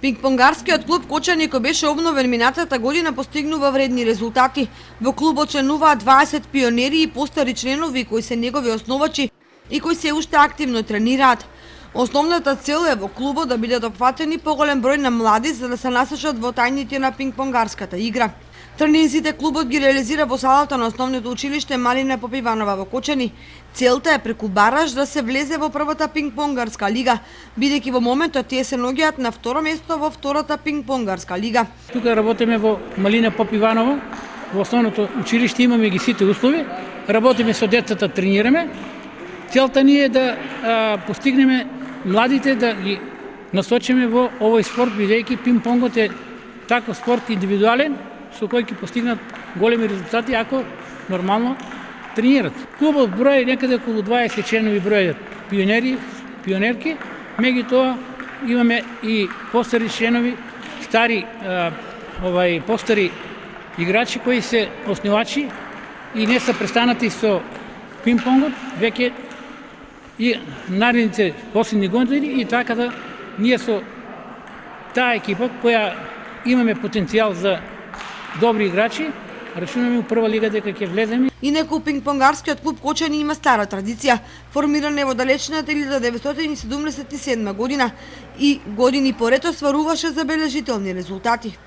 Пингпонгарскиот клуб Кочани, кој беше обновен минатата година, постигнува вредни резултати. Во клубот членуваат 20 пионери и постари членови кои се негови основачи и кои се уште активно тренираат. Основната цел е во клубот да бидат опфатени поголем број на млади за да се насочат во тајните на пингпонгарската игра. Тренинзите клубот ги реализира во салата на основното училиште Марина Попиванова во Кочани. Целта е преку бараж да се влезе во првата пингпонгарска лига, бидејќи во моментот тие се наоѓаат на второ место во втората пингпонгарска лига. Тука работиме во Малина Попиванова, во основното училиште имаме ги сите услови, работиме со децата, тренираме. Целта ни е да постигнеме младите да ги насочиме во овој спорт, бидејќи пинг-понгот е таков спорт индивидуален со кој ќе постигнат големи резултати ако нормално тренират. Клубот брои некаде околу 20 членови бројат пионери, пионерки, меѓутоа имаме и постари членови, стари постари играчи кои се основачи и не се престанати со пинг-понгот веќе и наредните последни години и така да ние со таа екипа која имаме потенцијал за добри играчи, рачунаме у прва лига дека ќе влеземе. Инаку пингпонгарскиот клуб Кочани има стара традиција, формиран е во далечната 1977 година и години поред остваруваше забележителни резултати.